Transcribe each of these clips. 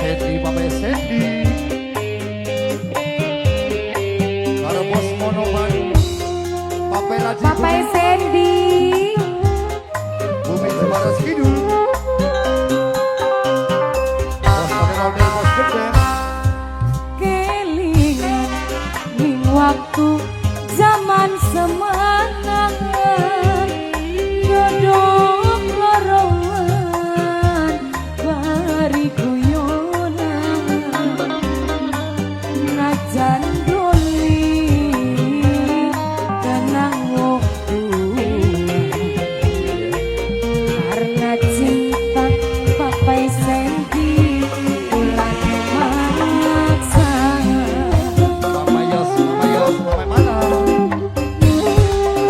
Sandy, Bapak Sandy. Karo bos Monoman, Bapak Raji. Bapak Sandy. Bumi Semarang Kidul. Bos Monoman, bos gede. Kelingan ning waktu zaman semangat godhong lorongan bari guyonan najan doli tenang waktu karena cinta Bapak Sandy ulah maksa. Mama Yos, Mama mana?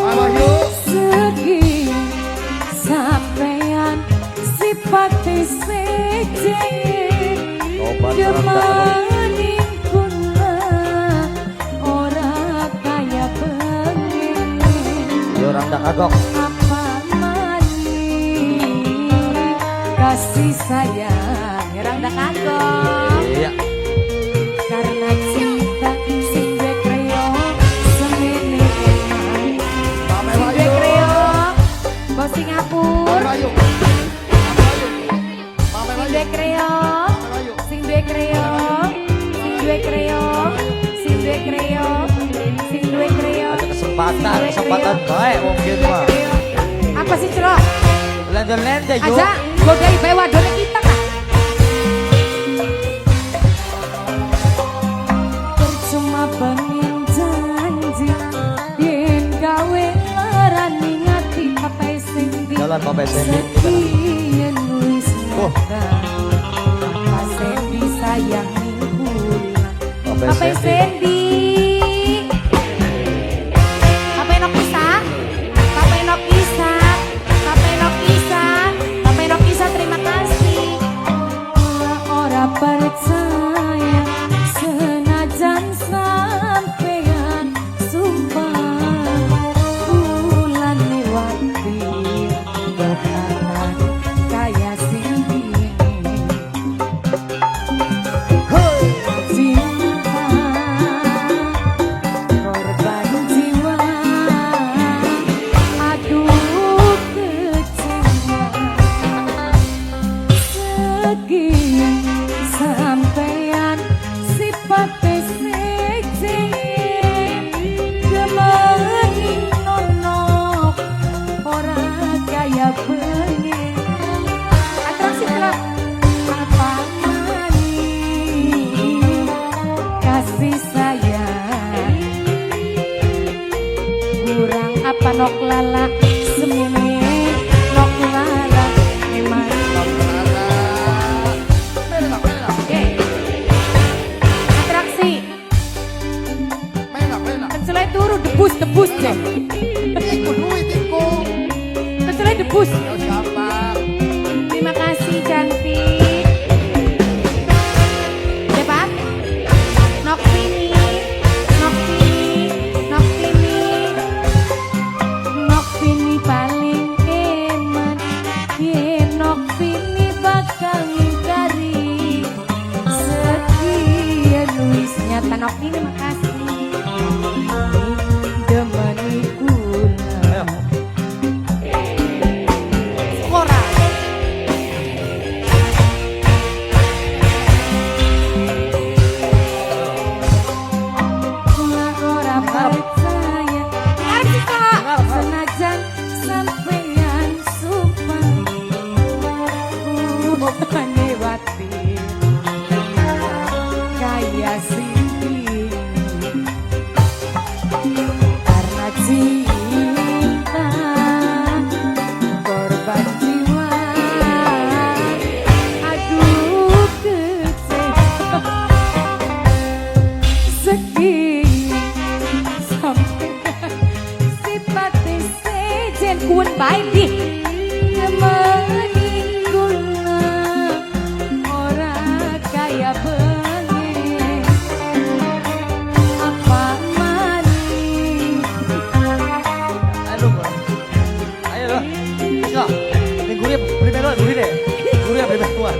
Mama Yos. Segi sampean sifate seje demaning kula ora kaya pengen Yo randa kagok. apa mani kasih sayang randa kagok. Iya. Karena cinta sing bekreo semene enak. Mama Sing Ayu. bekreo bos Singapura. Mama Ayu. Mama Ayu. Mama Sing Ayu. bekreo, Mama Ayu. sing bekreo, sing bekreo, sing bekreo, sing bekreo. Ada kesempatan baik mungkin mah. Apa sih celok? Lender-lender yuk. Aja godai bae wadone kita kan. Percuma pengen janji yen gawe larani ngati Bapak Sandy. Jalan Bapak Sandy. Sekian wis Oh. Bapak Sandy sayang mingguan. Bapak Bapak Sandy. Sandy. Bapak Enok Isa. Bapak Enok Isa. Bapak Enok Isa. Bapak Enok Isa terima kasih. Ora percaya senajan sampean sumpah bulan lewati berkanan kaya sini cinta korban jiwa aduh kecewa segi sampean sifat seje gemeni nono ora kaya pengen atraksi telah apa mani kasih sayang kurang apa nok lala semene nok lala memang oke atraksi pencelai turu debus cek pencelai debus terima kasih cantik cepat nok sini nok sini nok sini nok sini paling eman yen nok sini bakal ngingkari sekian wis nyata nok ini makasih demeni kula skora kula ora percaya arep sih kok senajan sampeyan sumpah bukan wati kaya sini karena cinta korban jiwa aduh kecewa segi sampai sifat sejen kun baik di nemeni kula ora kaya pengen apa mani Aduh. Ayo loh. Ayo. Ini gurih beli melon, gurih deh. Gurih beli melon.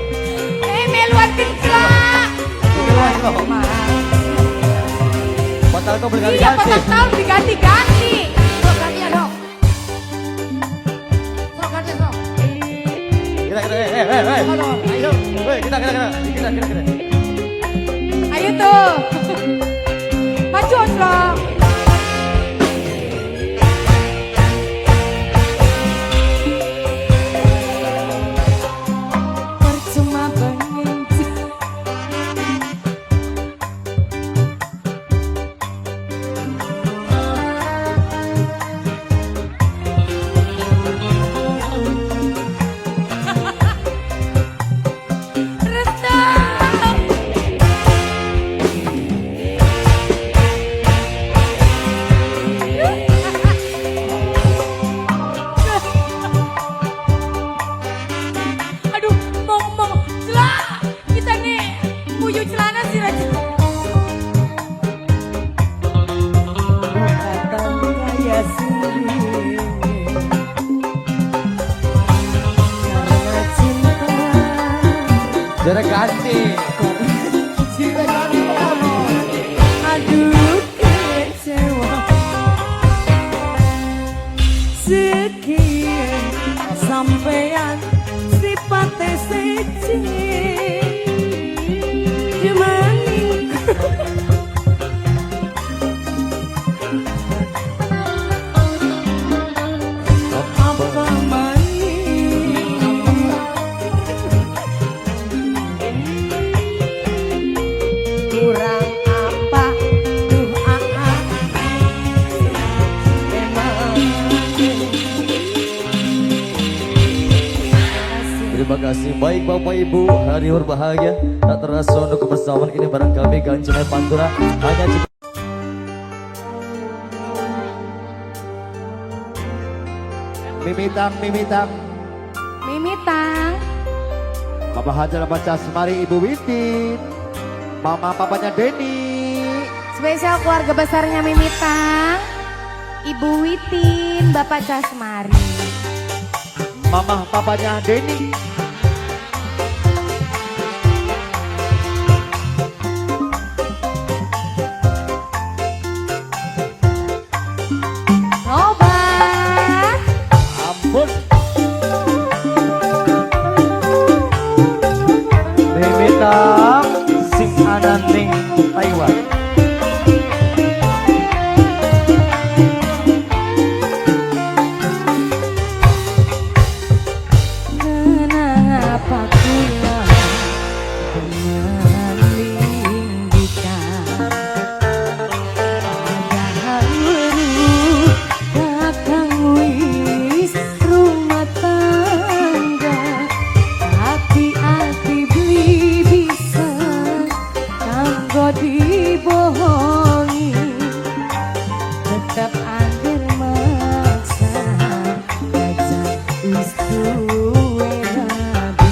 meluan kencang Batal kau Iya, berganti-ganti. kotak tahun diganti-ganti. Sok ganti ya dong. Sok ganti sok. Kita, ayo, kita. Ayo tuh. Maju Oslo. Percuma benci. Aduh, mau celah. Kita nih puyu celana sih Raja. Kata kaya sendiri karena cinta. Jadi ganti. Aduh kecewa. Sekian sampean sifatnya siji Jemaning apa maning kurang apa duh Terima kasih baik Bapak Ibu, hari berbahagia. Tak terasa untuk kebersamaan ini bareng kami Ganjil Pantura. Hanya cukup Mimitang, Mimitang Mama Hajar baca semari Ibu Witin, Mama papanya Denny, spesial keluarga besarnya Mimitang, Ibu Witin, Bapak Casmari. Mama papanya Denny, Nobat ampun, Mimitang sing anan ning Taiwan. kenapa kula menyinggikan padahal weruh kakang wis rumah tangga hati-hati beli bisa kanggo dibohongi tetap angger maksa ngajak wis duwe rabi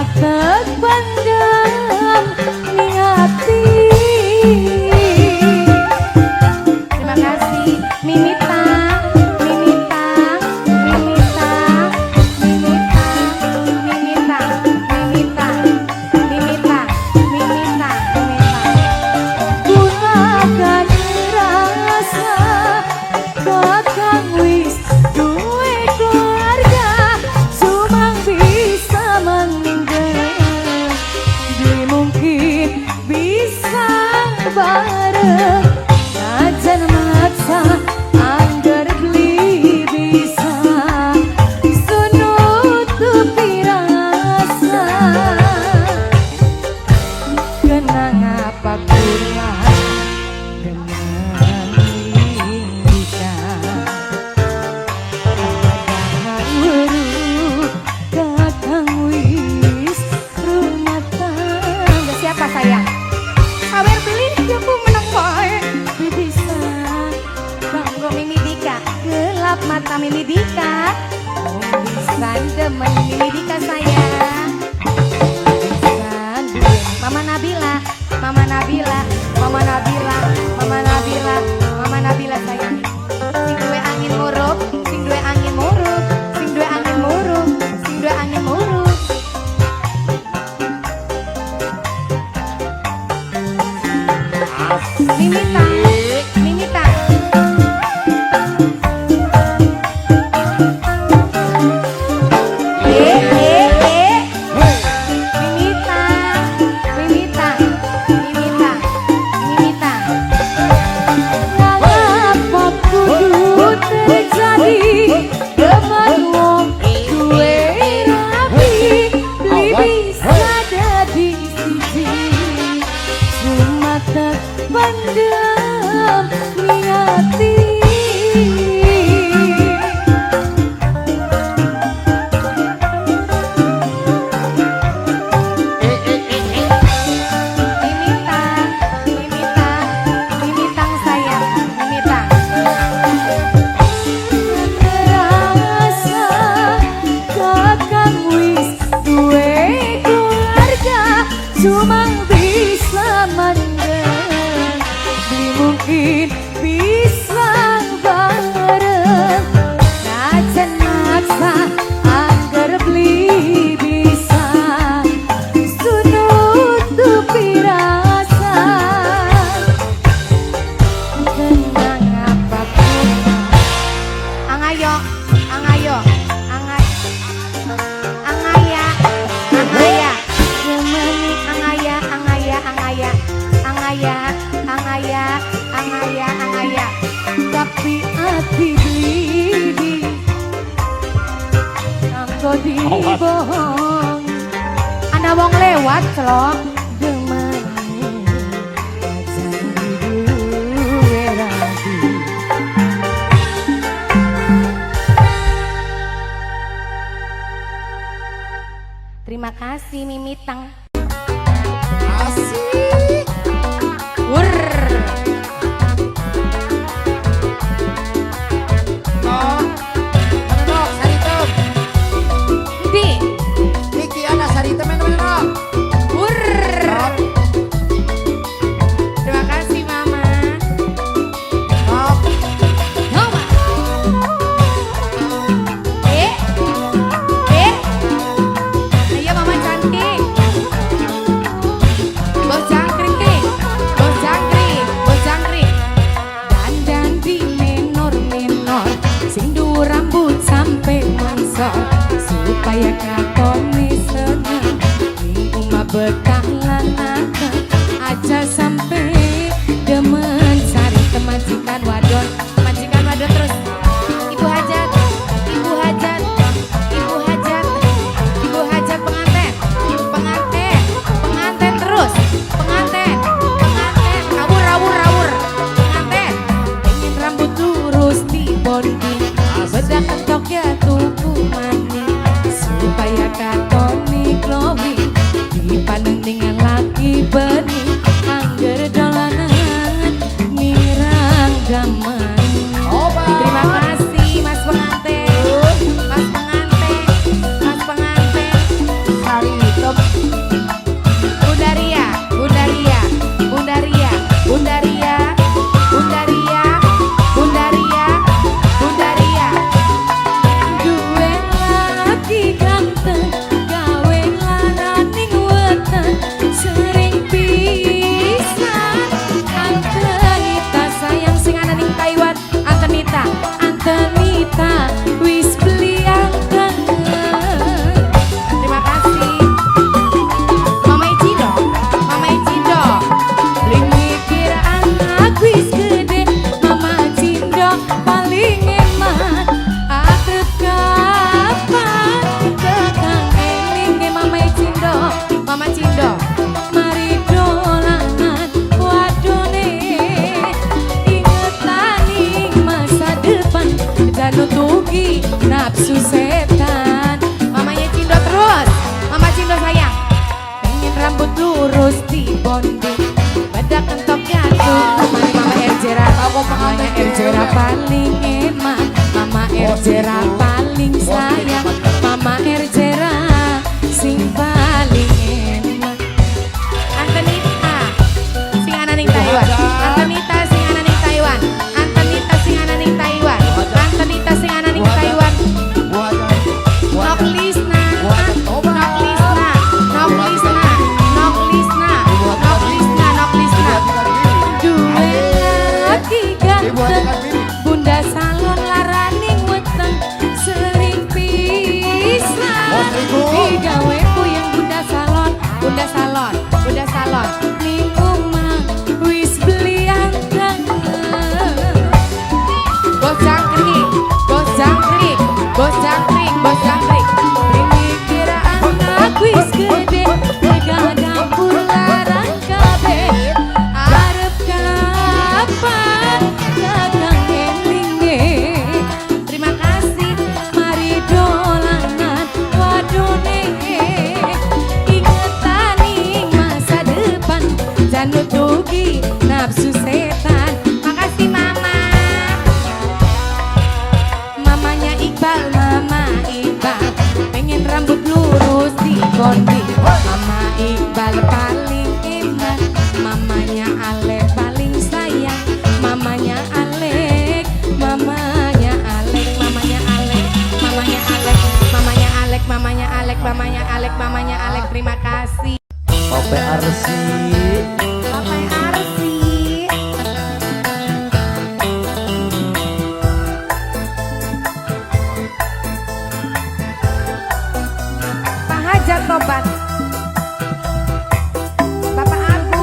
matek pandang niati. Terima kasih Mimita, Mimita, Mimita, Mimita, Mimita, Mimita, Mimita, Mimita, Mimita. Gunakan rasa kakang wis duwe keluarga, sumang bisa meninggal, dimungkin bisa bareng. Najan maksa anggar beli bisa sunutupi rasa, kenang apa kurang dengan Indika. Padahal urut kakang wis rumah tangga. Siapa sayang? Kabar pilih aku menang bae bisa banggo Mimi Dika, gelap mata Mimi Dika, bisa demen Mimi Dika sayang. Bisa duwe Mama Nabila, Mama Nabila, Mama Nabila, Mama Nabila, Mama Nabila sayang. Sing duwe angin murup, sing duwe angin murup, sing duwe angin murup, sing duwe angin murup. Mimita, Mimita. Mimita, Mimita, Mimita, Mimita. Ngapa kudu terjadi dengan wong duwe rapi, beli bisa jadi siji, cuma tak pendam niati. Mimita, Mimita, Mimitang sayang, Mimitang. Terasa kakang wis duwe keluarga, cuma bisa mandang, mungkin bisa bareng. Najan maksa anggar beli bisa sunutupi rasa, kenang apapun. Angayo, angayo, angaya, angaya, nyemeni angaya, angaya, angaya, angaya, angaya, angaya, angaya. Tapi hati blidi anggo dibohong, ana wong lewat celok demen ajan duwe rabi. Terima kasih Mimitang. Asik. Wur. Menenok, Saritem. Di. Niki ada Saritem yang menenok. Wur. Terima kasih Mama. Nok. Mama. Ayo Mama cantik. Bos jangkrik nih. Bos jangkrik. Bos jangkrik. Dandan di minor-minor, sing duwe rambut sampai mangsor, supaya katone seneng ning omah betah lan akeh, aja sampai demen cari majikan wadon. Majikan wadon terus Ibu Hajat, Ibu Hajat, Ibu Hajat, Ibu Hajat pengantin, pengantin, pengantin terus, pengantin, pengantin, rawur, rawur, rawur, pengantin, pengen rambut lurus di bonding, bedak ketok ya tuku maning, supaya katoni glowing, dipandang dengan laki bening, angger dolanan nirang gaman. Terima kasih Mas pengantin, Mas pengantin, Mas pengantin. Saritem Indo sayang. Pengen rambut lurus di bonding, badak kentok gantung. Mama Erjera, mamanya Erjera paling emak, Mama Erjera paling sayang, Mama Erjera sing paling emak. Antonita sing ana ning Taiwan, Antonita sing ana ning Taiwan, Antonita sing ana ning Taiwan, Antonita sing ana ning Taiwan. Noklisna, Noklisna, Noklisna, Noklisna, Noklisna, Noklisna. Dua lagi ganteng, Bunda Salon laraning weteng, sering pisan. Digawe puyeng Bunda Salon, Bunda Salon, Bunda Salon. Ning omah wis beliangkang. Bos jangkrik, bos jangkrik, bos jangkrik, bos jangkrik. Ini kira anak wis gede, pegang dapur larang kabeh. Arep kapan dagang elinge. Terima kasih, mari dolanan wadone. Ingetani masa depan, jangan nutugi nafsu setan. Makasih mama. Mamanya Iqbal, Mama Iqbal pengen rambut lurus di bonding. Mama Iqbal paling emak, mamanya Alek paling sayang, mamanya Alek, mamanya Alek, mamanya Alek, mamanya Alek, mamanya Alek, mamanya Alek, mamanya Alek, mamanya Alek. Terima kasih. Ope Arsi. Bapak Arsi. Pak Hajat Tobat. Bapak Agus.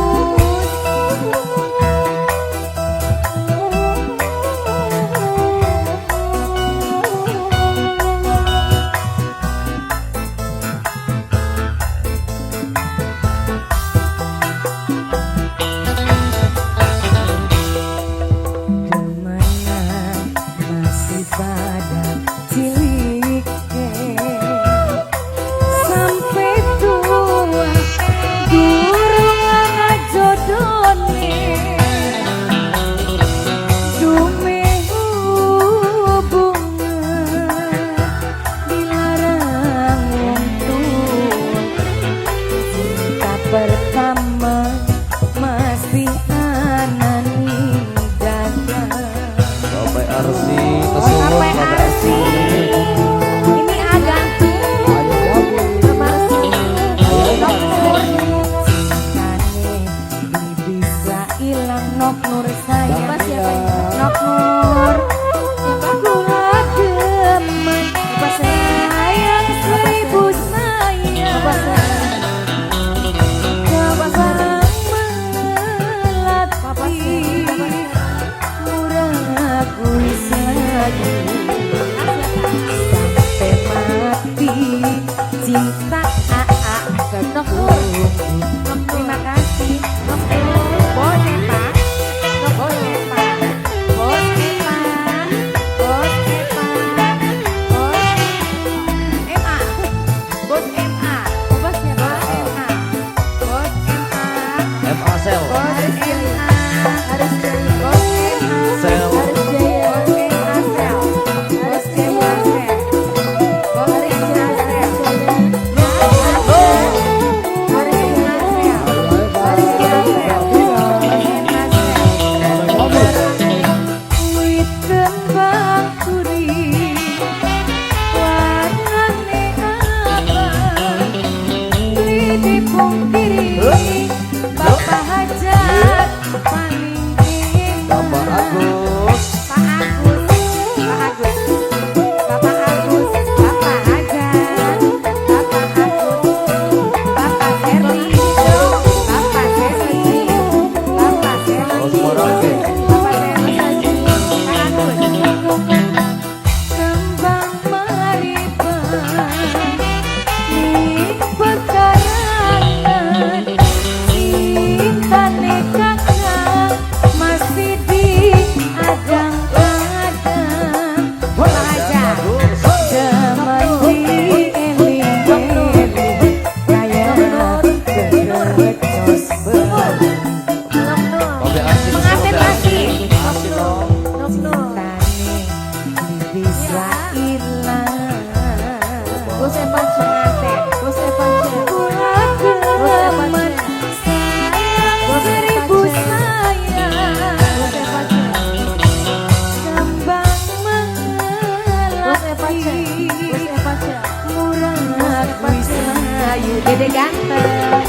ayu dede ganteng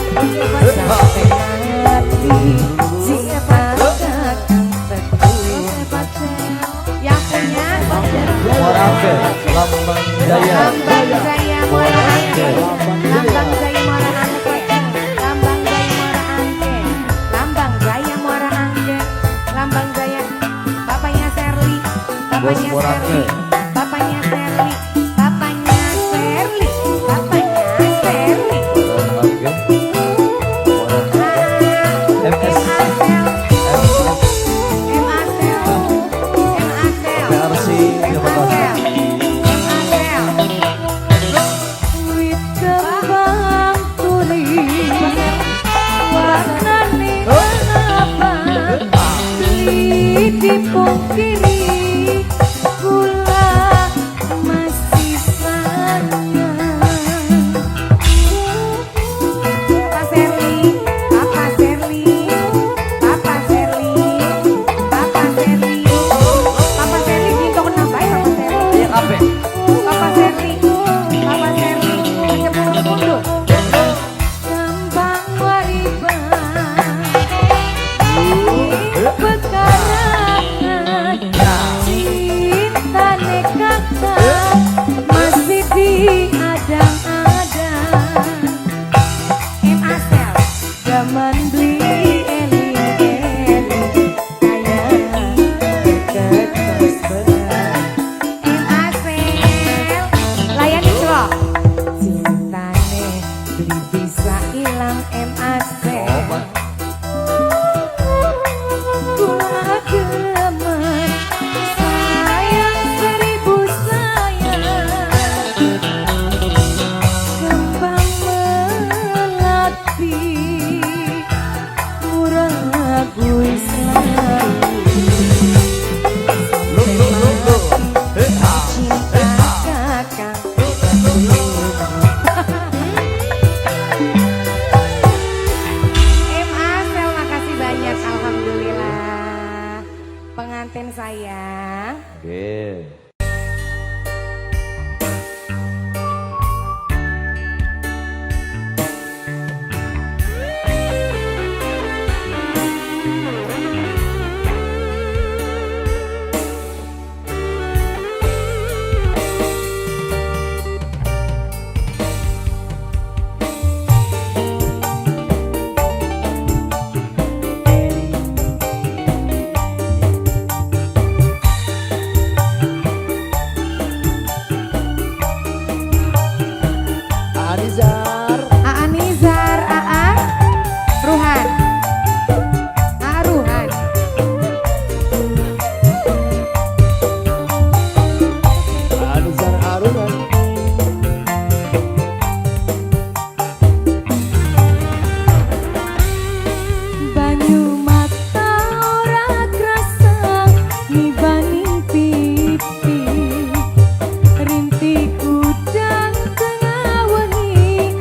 sampai mati siapa kakang teguh yang punya Muara Angke, Lambang Jaya. Lambang Jaya Muara Angke, Lambang Jaya Muara Angke, Lambang Jaya Muara Angke, Lambang Jaya Muara Angke, Lambang Jaya. Bapaknya Serli, bapaknya Bos Muara Serli, Angke. bapaknya Serli, bapaknya Serli, bapaknya Serli. Muara Angke. Muara MS. PRC Jawa Barat. Wit kembang turi warnane abang dipungkiri gula masih sayang. Pak Serli, Papa Serli, Papa Serli, Papa Serli, Papa Serli gintok kenapa ya Papa Serli? Yang apa? Papa Serli, Papa Serli, aja mundur. Gampang waribang, bekarangan, cinta nekatan masih diadang-adang. Asel, zaman beli eling-eling, sayang ketos berat. Asel, layani celok. Cintane beli bisa hilang Asel. Kula geman, sayang seribu sayang. Kembang melati, murah gue selalu. Cinta kakang. Asel, makasih banyak, alhamdulillah. Pengantin sayang. Oke. Anizar. Aa Nizar, Aa Ruhan, Aa Ruhan. Anizar Arunan. Banyu mata ora krasa nibaning pipi, rintik udang tengah wengi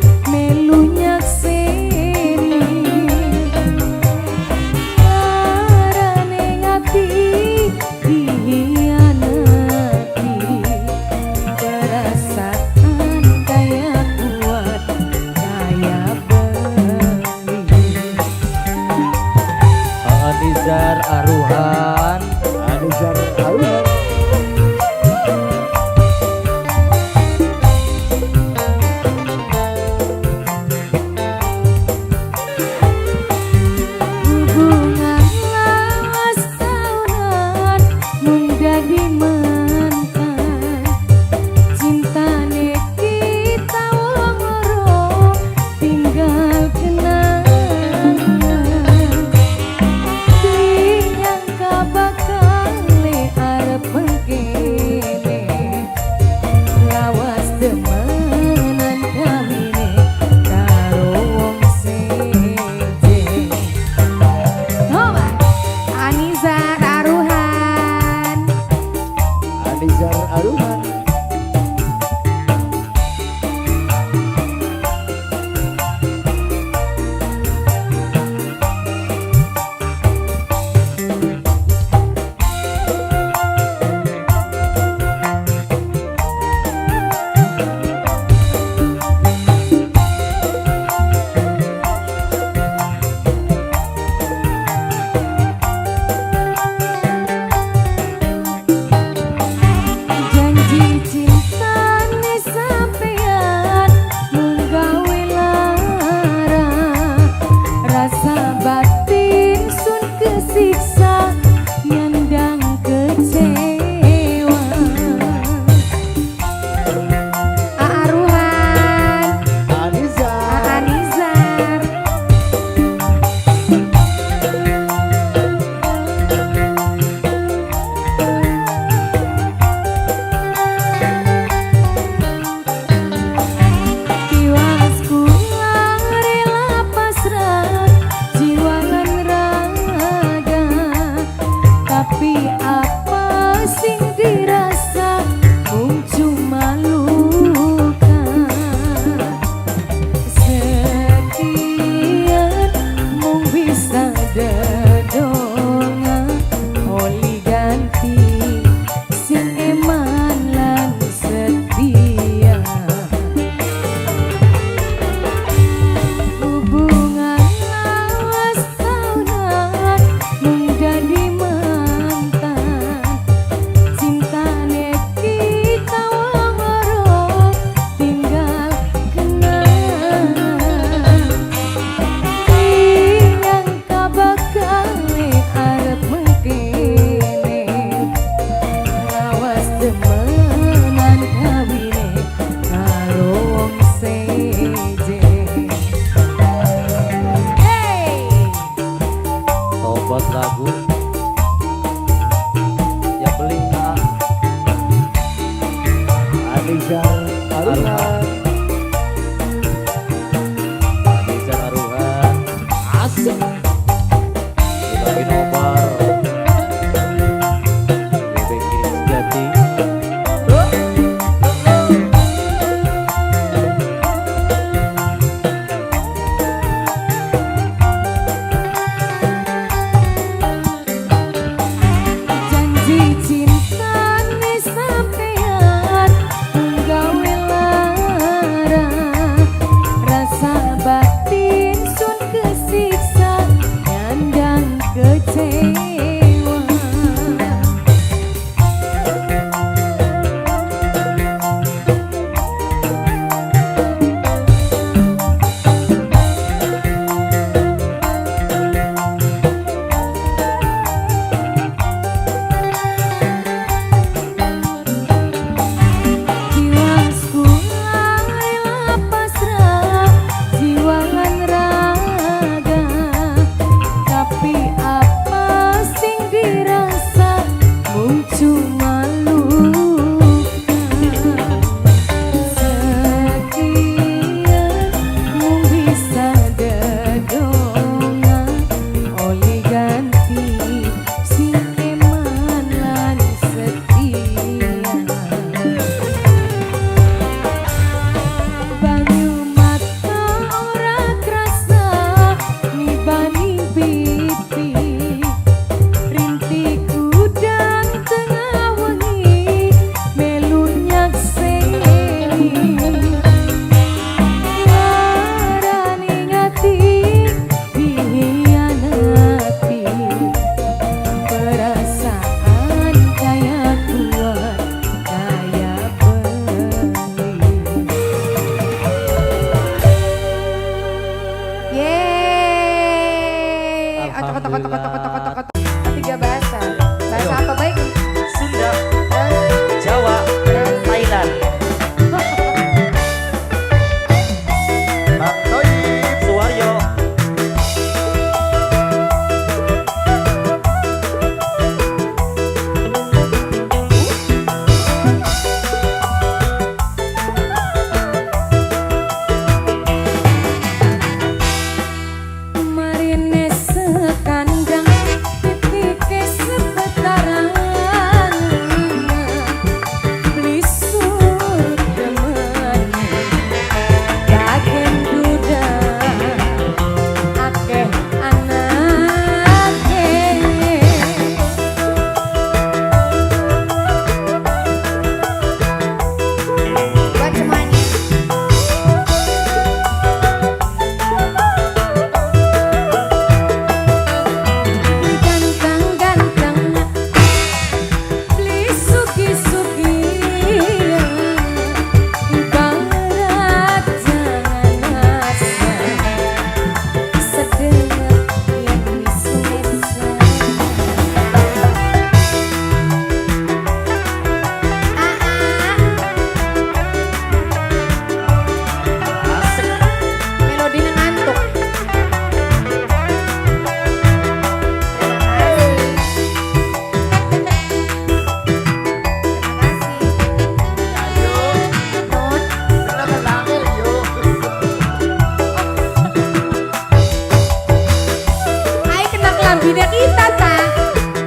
Bida kita tak.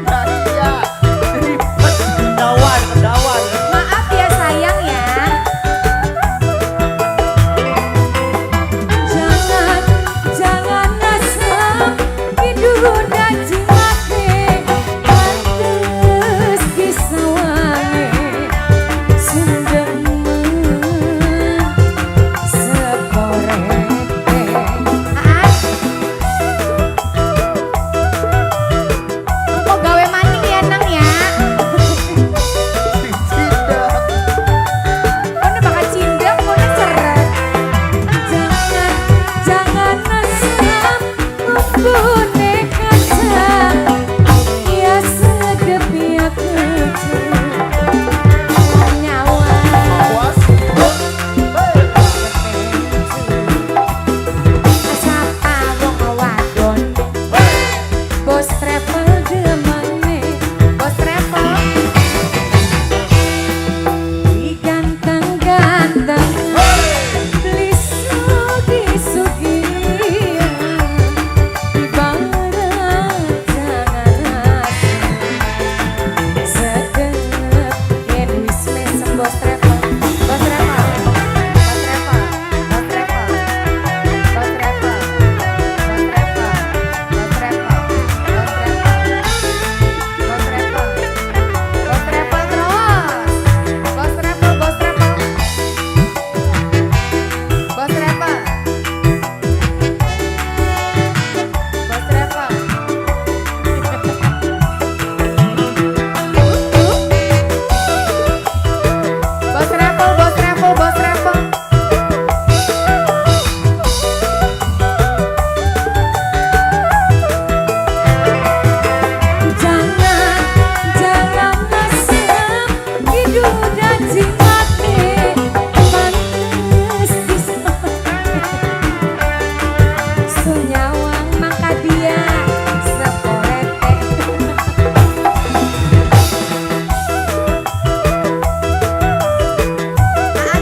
Iya. Ribet. Kedawan. Maaf ya sayang ya. Jangan asal diduda jimate pantes kisawane sendemen seporete. Mau gawe maning ya nang ya. Kono bakal cindek, kono seret. Jangan asam membune kaca. Ya sedep ya kecil. Nyawa. Sapa wong wadon. Bos travel demane. Bos travel. Ganteng-ganteng beli sugi-sugi di barat jangan sedep yen wis mesem bos travel bos travel bos travel bos travel bos travel bos travel bos travel bos travel bos travel terus bos travel bos travel bos travel bos travel bos travel bos travel bos travel jangan asam diduda jimate pantes senyawang maka dia seporete.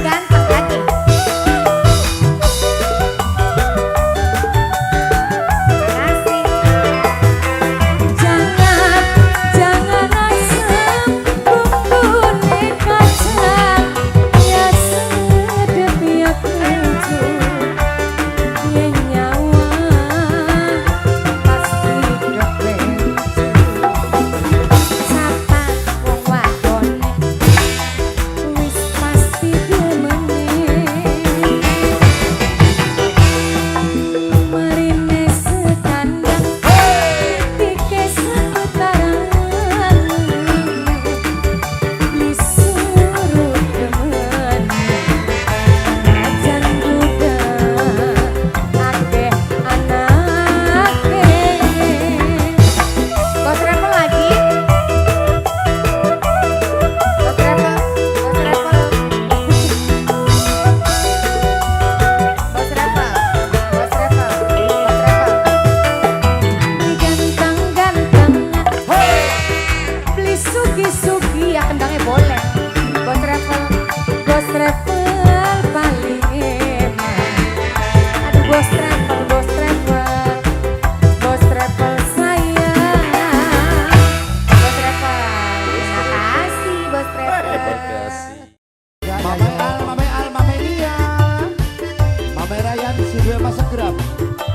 Ganteng lagi. Makasih. Jangan asam bumbune kacang. Ya sedep ya kecil. Ya nyawa pasti kepencil. Sapa wong wadone wis pasti demene. Marine sekandang tike seputaran disuruh demen ajan duda akeh anake. Bos travel lagi. Bos travel, bos travel. Bos travel, bos travel, bos travel. Ganteng-ganteng beli sugi-sugi ya kendangnya boleh. Bos travel paling enak. Aduh bos travel sayang. Bos travel, terima kasih bos travel. Mame Al, Mame Lia. Mame Ryan, Studio Masegram.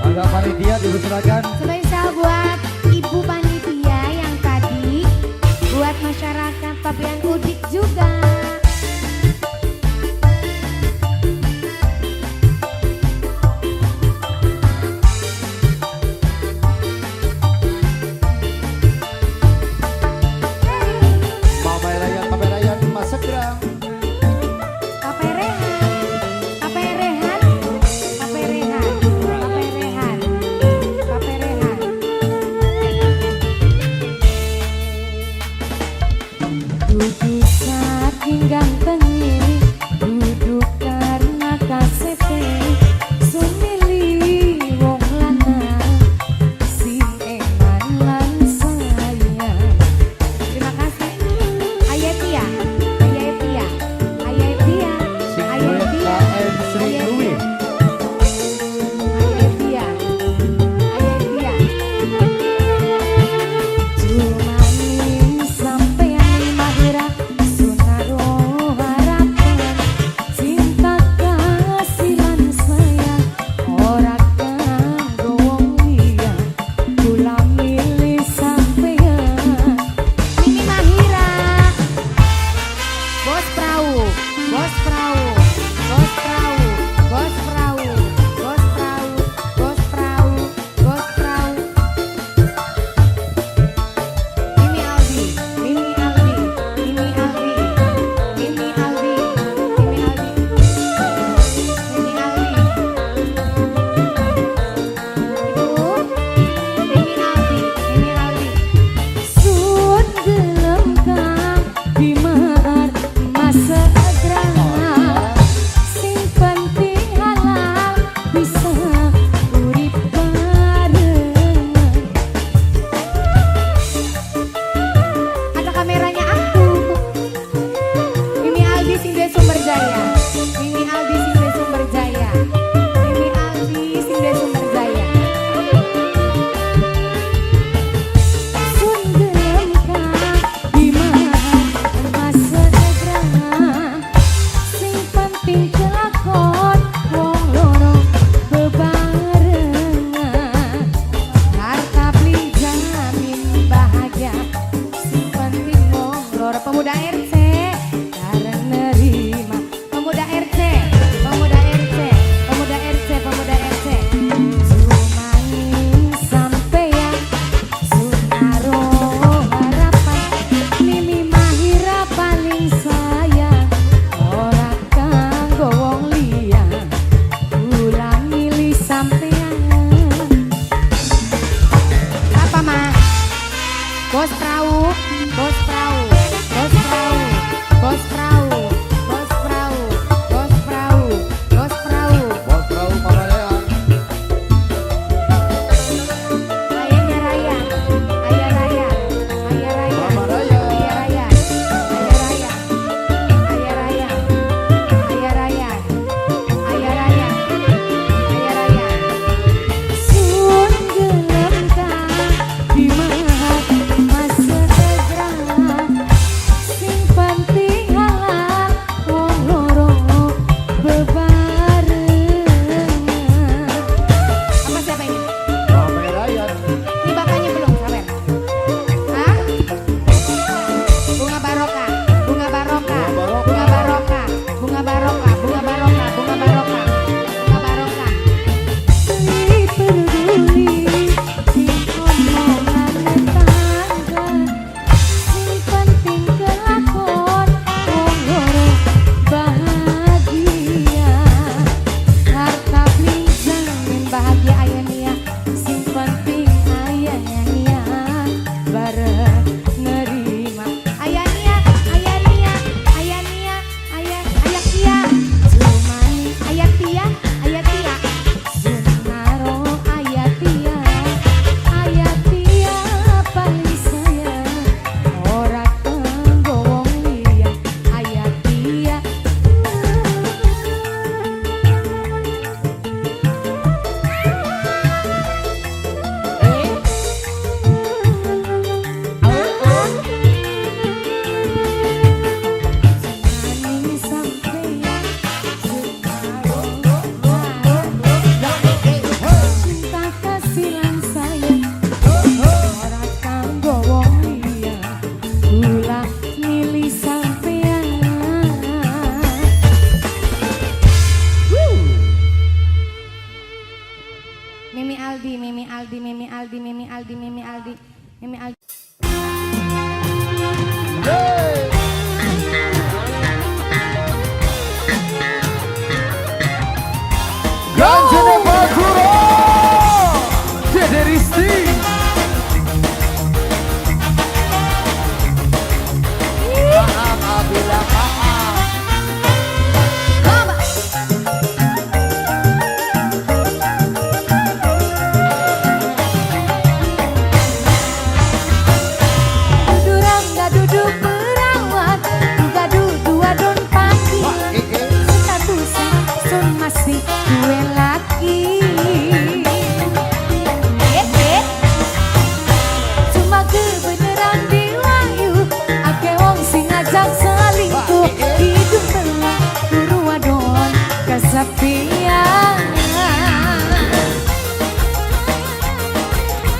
Angga panitia dipersilakan. Spesial buat ibu panitia yang tadi, buat masyarakat Pabean Udik juga. Mame Ryan, Masegram. Kape Rehan. Dudu sate Mimi Aldi, Mimi Aldi, Mimi Aldi, Mimi Aldi, Mimi Aldi, Mimi Aldi. Ganjene Madura Dede Risti Maaf apabila maaf. Durang gak duduk berawat, gadu dua don pagi. Statusnya sun masih gue laki. Cuma kebeneran diwayu, ake wong sing ngajak selingkuh. Hidup telah turu wadon kesepian.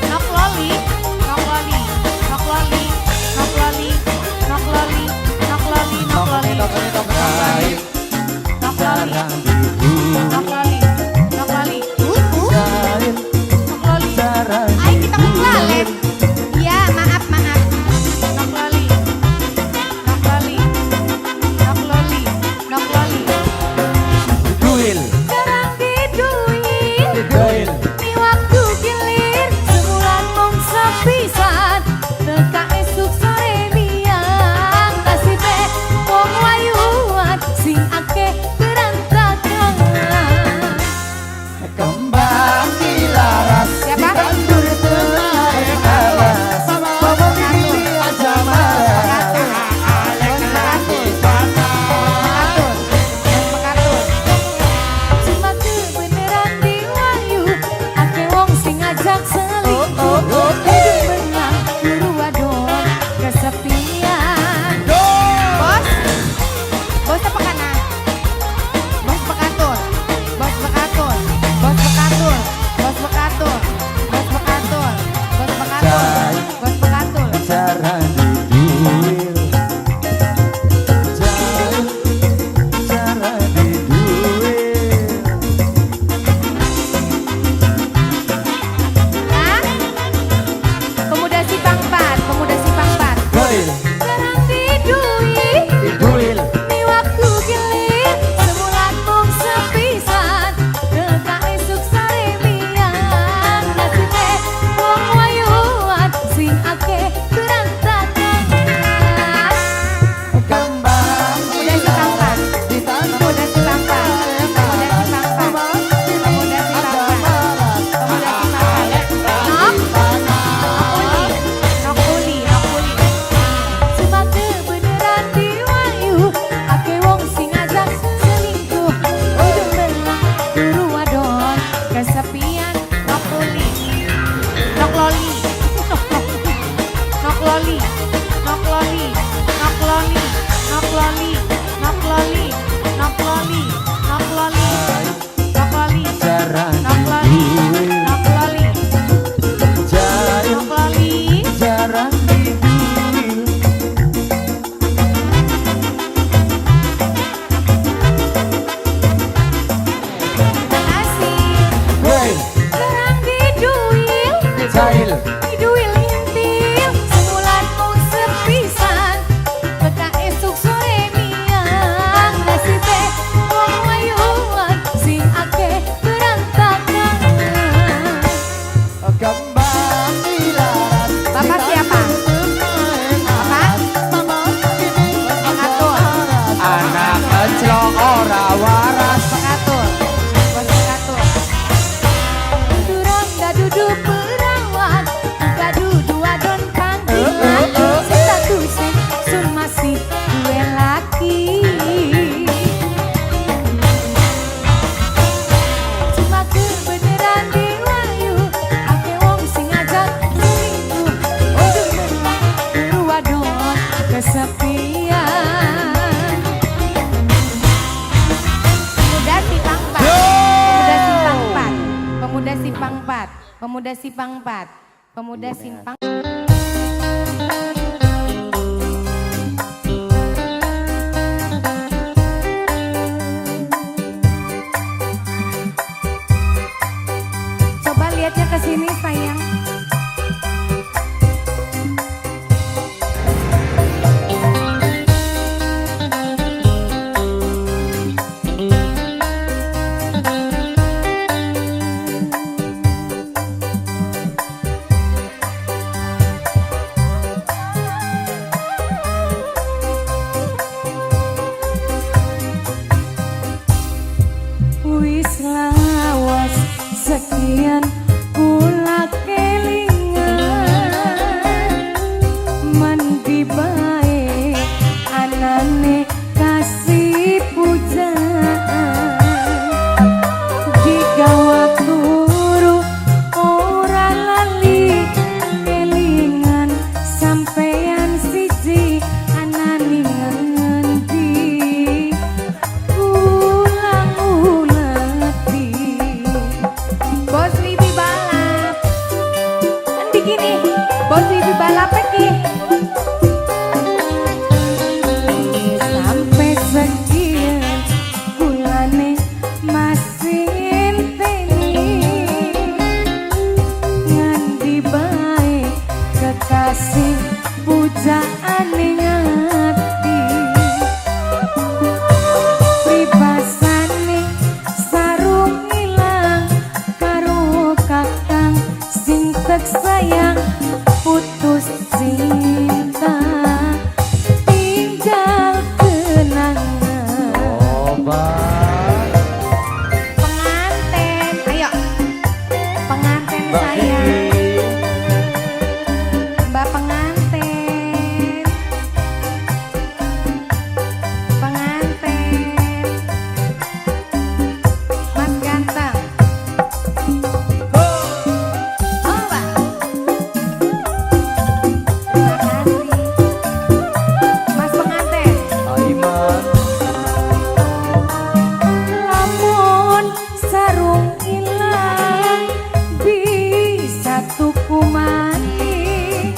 Nok loli, nok loli, nok loli, nok loli, nok loli, nok loli, nok loli, nok loli, nok loli, nok loli, nok loli, nok loli. Ayo kita menglalet. Ya maaf maaf. Nok loli, nok loli, nok loli, nok loli. Duil Sekarang diduin. Duil Di waktu gilir sebulan mong sepisan teka esuk sore biang kasih be wong wayuan sing ake berantakan. Kembang dilaras. Siapa? Ditandur tengah alas. Mama pilih aja marah. Cuma kebeneran diwayu ake wong sing ngajak selingkuh. Hidup benang turu wadon kesepian. Bos, bos apa kanan? Bos bekatur, bos bekatur, bos bekatur, bos bekatur, bos bekatur, bos bekatur, bos bekatur. Cara diduil Cara diduil Hah? Pemuda Sipang 4, pemuda Sipang 4. Duil Sekarang diduit. Duil Di waktu gilir sebulan mong sepisan teka esuk sore biang nasibnya wong wayuan sing ake berantakan. Kembang Pemuda Sipang 4, ditandur pemuda Sipang 4, pemuda Sipang 4, pemuda Sipang 4, pemuda Sipang 4. Nok uli, nok uli. Cuma kebeneran diwayu ake wong sing ngajak selingkuh. Hidup belang turu wadon kesepian. Nok uli, nok loli, nok loli, nok loli, nok loli, nok loli, nok loli, nok loli, nok loli, nok loli, Cara nok loli, diduil nok loli, Jail nok loli. Jarang diduil Makasih. Duil Sekarang diduil, Jail diduil intil sebulan mau sepisan teka esuk sore biang nasibnya wong wayuan sing ake berantakan. Kembang dilaras. Bapak siapa? Bapak? Pengatur. Anak keclok ora waras. Pengatur. Bos pengatur. Durang gak duduk berawat, gadu dua don panggilan. Statusnya sun masih gue laki. Cuma kebeneran diwayu, ake wong sing ngajak selingkuh. Hidup belang turu wadon kesepian. Pemuda Sipang 4, pemuda Sipang 4, pemuda Sipang 4, pemuda Sipang 4, pemuda Sipang. Coba lihatnya ke sini sayang. Wis lawas sekian kula kelingan mandi bae anane kasih pujaan digawa guru ora lali kelingan sampean siji anane ngendi Bos Wibi balap, nanti gini, Bos Wibi balap lagi. Sampai sekian bulane masih enteni, nganti bae kekasih pujaan ngati. Pribasane sarung ilang karo kakang sing tek sayang putus cinta tinggal kenangan. Obat Penganten, ayo penganten Mbak sayang, Vivi. Mbak penganten, penganten, Mas ganteng. Oh, Mbak. Terima kasih. Mas penganten. Aiman Lamun sarung ilang bisa tuku mati,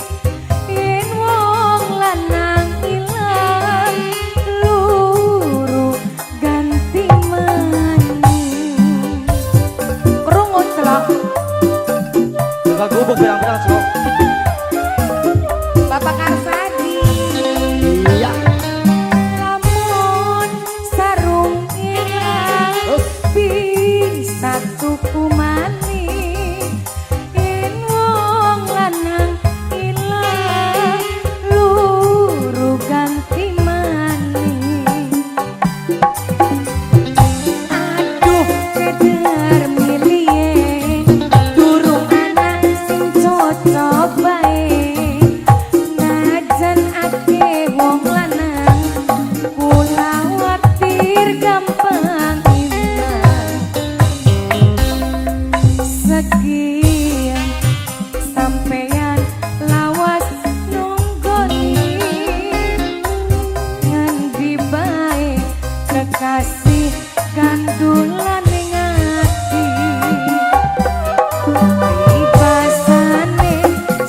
yen wong lanang ilang luru ganti mani. Krungu celok Gak gubuk berang-berang sok. Bapak Karsadi. Iya. Lamun sarung ilang Terus bisa tuku mani, yen wong lanang ilang luru ganti mani. Aduh keder milih durung anak sing cocok bae, najan akeh wong lanang kula watir gampang ilang. Sekian sampeyan lawas nunggoni, ngendi bae kekasih gandulan ning ati. Pribasane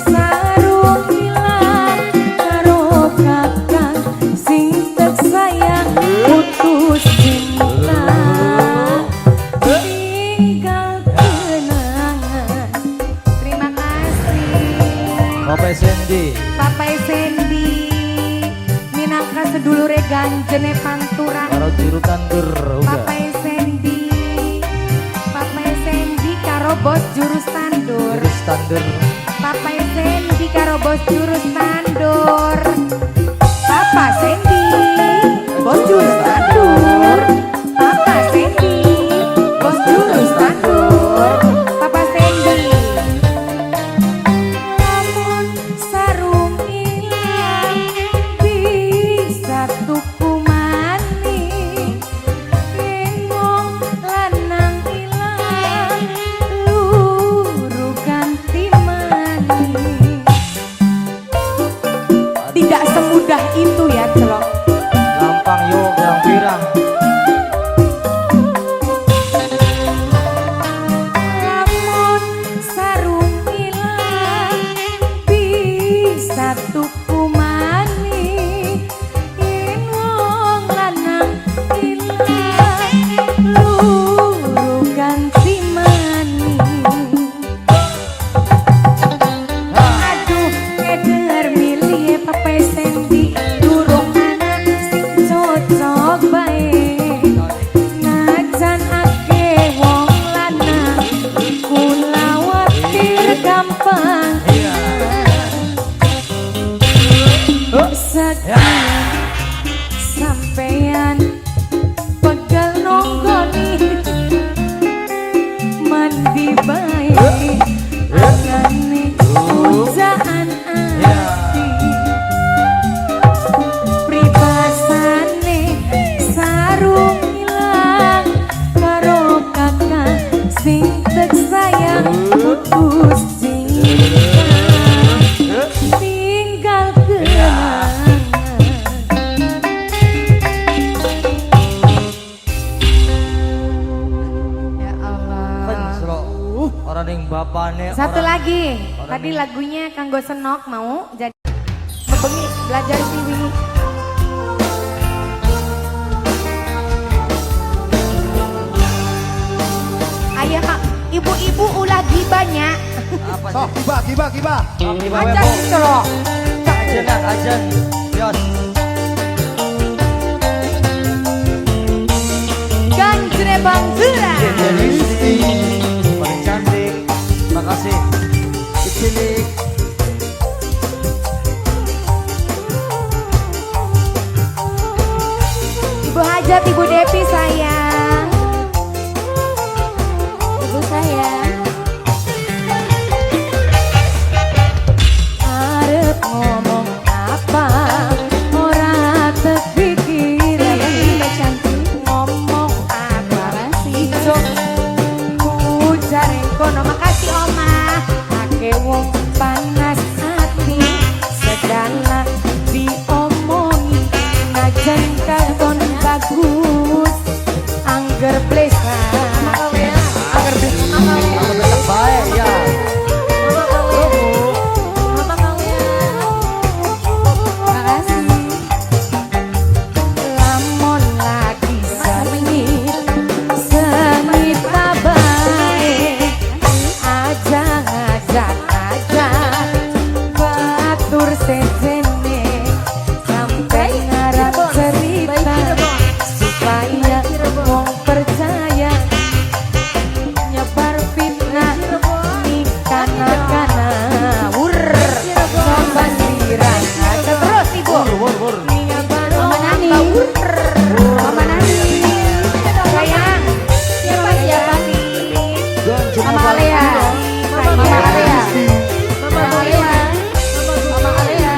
sarung ilang karo kakang sing tek sayang putus cinta tinggal kenangan. Terima kasih Papa Sandy. Papa Sandy minangka sedulure ganjene pantura. Karo jiru tandur uga. Papa Sandy, Papa Sandy karo bos jurus tandur. Jurus tandur. Papa Sandy karo bos jurus tandur. Papa Sandy, bos jurus tandur. Papa Sandy, bos jurus tandur. Papa Sandy. Lamun sarung ilang bisa tuku mani, yen wong lanang ilang luru ganti mani. Tidak semudah itu ya celok. Gampang yo pirang-pirang. Lamun sarung ilang bisa tuku mani, yen wong lanang ilang luru ganti mani. Orang yang bapaknya. Satu orang- lagi. orang Tadi yang- lagunya Kanggo Senok mau jadi bebengi belajar siwi. Ayo Kak, ibu-ibu ulah banyak. Apa Sok, giba. Aja gitu loh. Ajan, ajan. Yos. Ganjre Bangzura. Listi. Paling cantik. Makasih. Kecilik. Ibu Hajat, Ibu Devi sayang. Ibu sayang. Arep ngomong apa? Ora terpikir. Ngomong apa sih? Ujar kono makasih oma. Ake wong panas hati. Sedana diomongi. Najan katon bagus. Angger blesa. Angger blesa. Aku tetap baik ya. Lamun lagi sengit baik ajak batur sejene sampai ngarap cerita supaya wong percaya nyebar fitnah kana wur bandiran terus ibu Wur. Mama Nani. Mama Nani. Sayang. Siapa? Mama Alea. Mama Alea. Mama Alea. Mama Alea.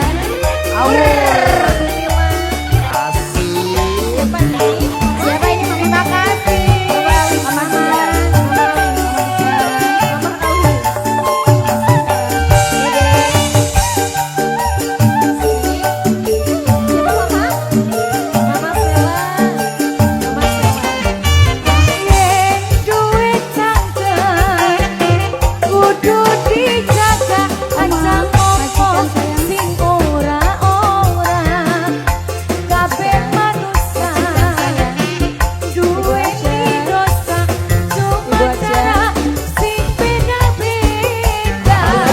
Siapa ini? Terima kasih. Mama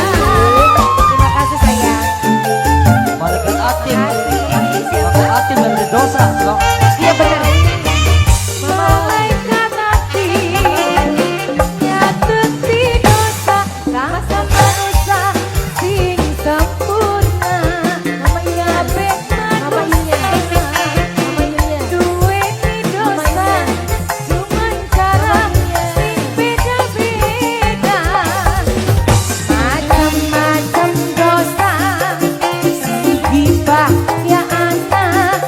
Terima kasih sayang. Malaikat Atin. Malaikat Atin dan berdosa. Kok. Iya benar. Malaikat hati nyateti dosa rasa manusia sing sempurna. Kabeh manusia duweni dosa cuman cara sing beda-beda. Macam-macam dosa gibah ya anak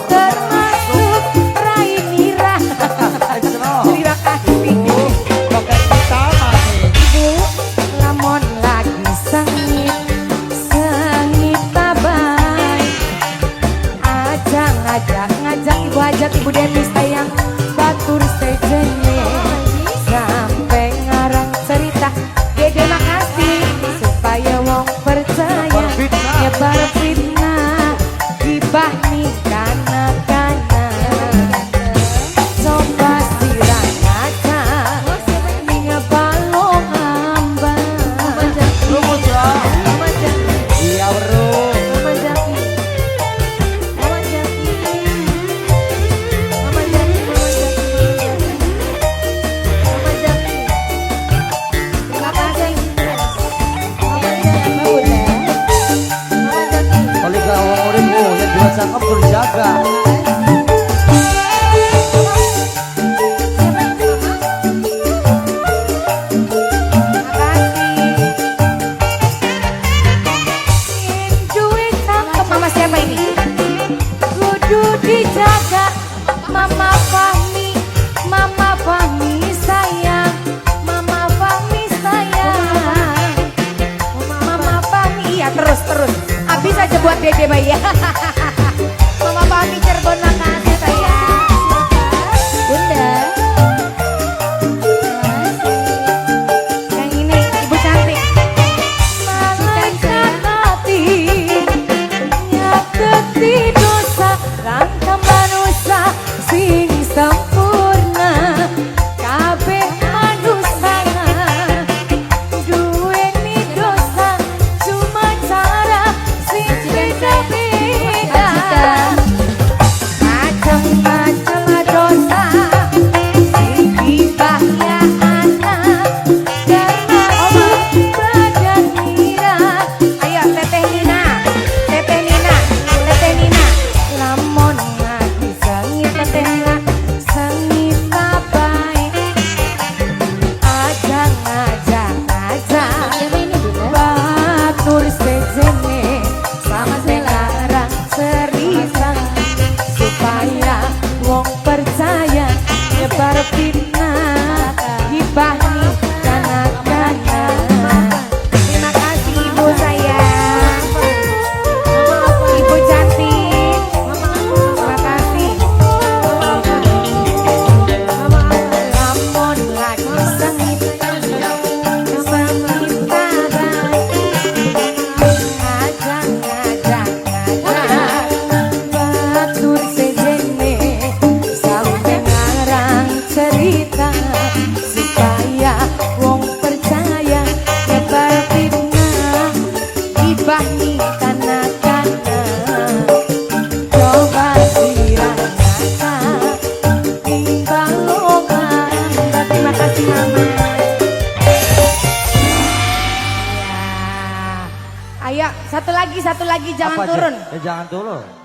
termasuk rai nira. Terima kasih. Pakai pertama nih. Ibu lamun lagi sengit tabai ngajak ibu ajak ibu Devi sayang batur sejene sampai ngarang cerita Dede makasih supaya wong percaya nyebar fitnah gibah nih kana coba sirah ngaca ninga balong hamba Lu mau jalan? Mama Jaki Iya bro. Mama Jaki Mama Jaki Mama Jaki Mama Jaki terima kasih Mama Jaki Mama Jaki Kalau gak orang uripmu yang dua cakep berjaga. Mama siapa ini? Kudu dijaga Mama Fahmi sayang Mama Fahmi sayang Mama Fahmi iya terus habis aja buat Dede bayi ya. Mama Fahmi Cirebon makasih sayang Bunda Ayo, satu lagi, jangan Apa, turun. Jangan turun.